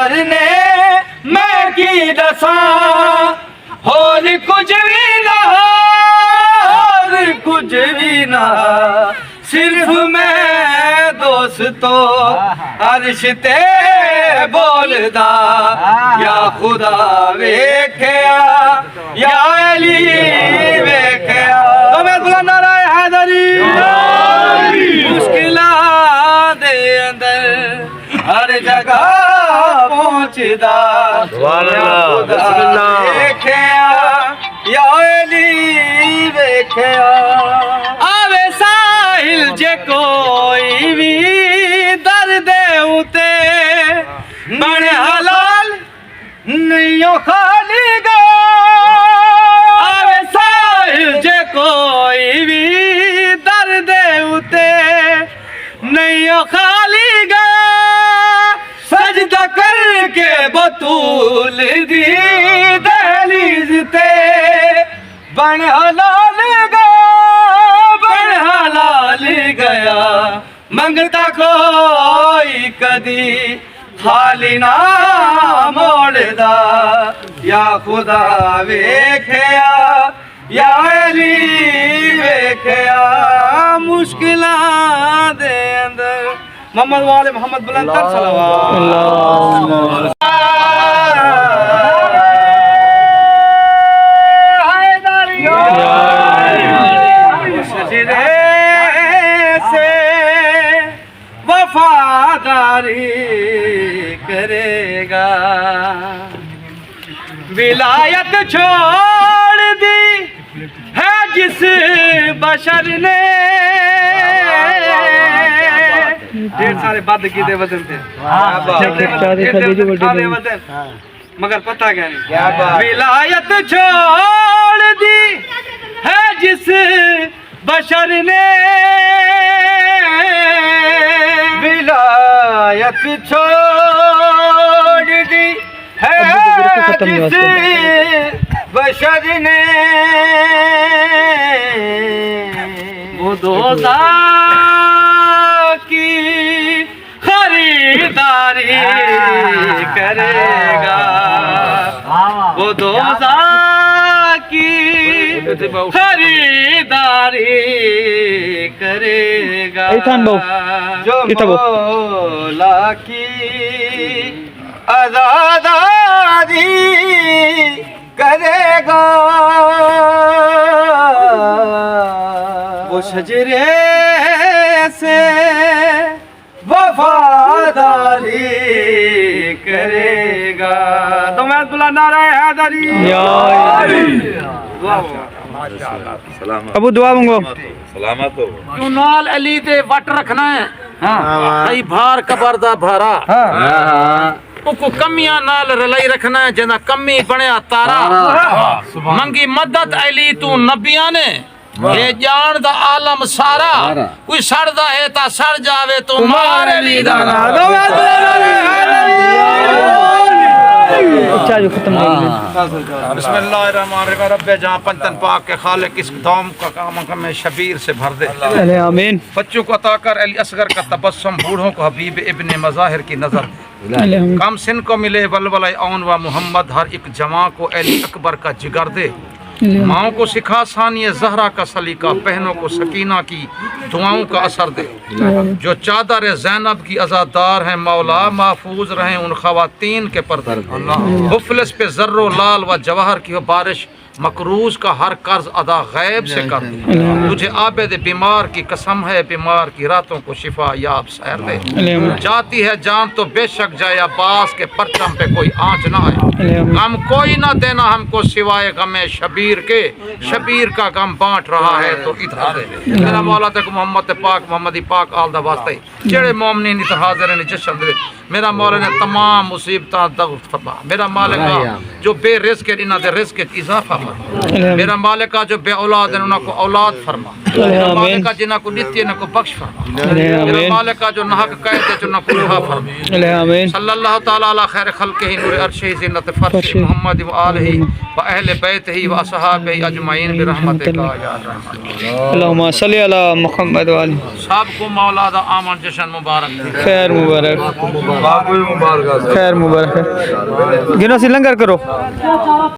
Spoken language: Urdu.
کافر نے میں کی دساں اور کچھ بھی نہ اور کچھ بھی نہ صرف میں دوستو عرش تے بولدا یا خدا ویکھیا یا علی ویکھیا تو میں بلانا رہے حیدری مشکلات دے اندر ہر جگہ پہنچدا یا خدا ویکھیا یا علی ویکھیا آوے ساحل جے کوئی بھی درد اتے بڑے حلال نہیں خالی گا آوے ساحل جے کوئی بھی درد اتے نہیں خالی گا سجدہ کر کے بطول دی دہلیز تے بن حلال گا بن حلال گیا منگتا کوئی کدی خالی نہ موڑدا یا خدا ویکھیا یا علی ویکھیا مشکلات دے اندر محمد والے محمد بلندر صلوات شجرے سے وفاداری کرے گا ولایت چھوڑ دی ہے جس بشر نے ڈھیر سارے بد کیتے وطن تھے مگر پتہ کیا نہیں ولایت چھوڑ دی ہے جس بشر نے ولایت چھوڑ دی ہے جس بشر نے وہ دوزخ کی خریداری کرے گا وہ دوزخ کی خریداری کرے گا جو مولا کی آزادی کرے گا وہ شجرے سے وفاداری کرے گا تو میں بلا نعرہ حیدری ابو دعا مانگو سلامت ہو کیوں نال علی دے وٹ رکھنا ہے کئی بھار قبر دا بھارا کو کمیاں نال رلائی رکھنا ہے جنا کمی بنیا تارا منگی مدد علی تو نبیاں نے یہ جان دا عالم سارا کوئی سڑ دا ہے تا سڑ جاوے تو مار علی دا بسم اللہ الرحمن الرحیم رب جہاں پنتن پاک کے خالق اس دوم کا کام میں شبیر سے بھر دے آمین بچوں کو عطا کر علی اصغر کا تبسم بوڑھوں کو حبیب ابن مظاہر کی نظر کم سن کو ملے ولولہ اون و محمد ہر ایک جوان کو علی اکبر کا جگر دے ماؤں کو سکھا ثانی زہرا کا سلیقہ بہنوں کو سکینہ کی دعاؤں کا اثر دے جو چادر زینب کی عزادار ہیں مولا محفوظ رہیں ان خواتین کے پردے مفلس پہ زر و لال و جواہر کی بارش مقروض کا ہر قرض ادا غیب سے کر دے تجھے عابد بیمار کی قسم ہے بیمار کی راتوں کو شفا یاب سیر دے جاتی ہے جان تو بے شک جائے عباس کے پرچم پہ کوئی آنچ نہ آئے غم کوئی نہ دینا ہم کو سوائے غم شبیر کے شبیر کا غم بانٹ رہا ہے تو ادھر دے میرا مولا تک محمد پاک محمدی پاک آل دا واسطے جڑے مومنین ادھر حاضر ہیں جشن دے میرا مولا نے تمام مصیبتاں دور فرما میرا مالک جو بے رزق ہے انہاں دے رزق اضافہ فرما میرا مالک جو بے اولاد ہیں انہوں کو اولاد فرما میرا مالک جنہاں کو دیتی ہے انہوں کو بخش فرما میرا مالک جو نحق قید ہے انہوں کو رہا فرما آمین صلی اللہ تعالی علی خیر خلقہ نور عرشہ زینت فرش محمد و آلہ و اہل بیتہ و اصحابہ اجمعین برحمتک یا رحمت اللہم صلی علی محمد والی سب کو مولا دا آمن جشن مبارک دے خیر مبارک خیر مبارک گنو سی لنگر کرو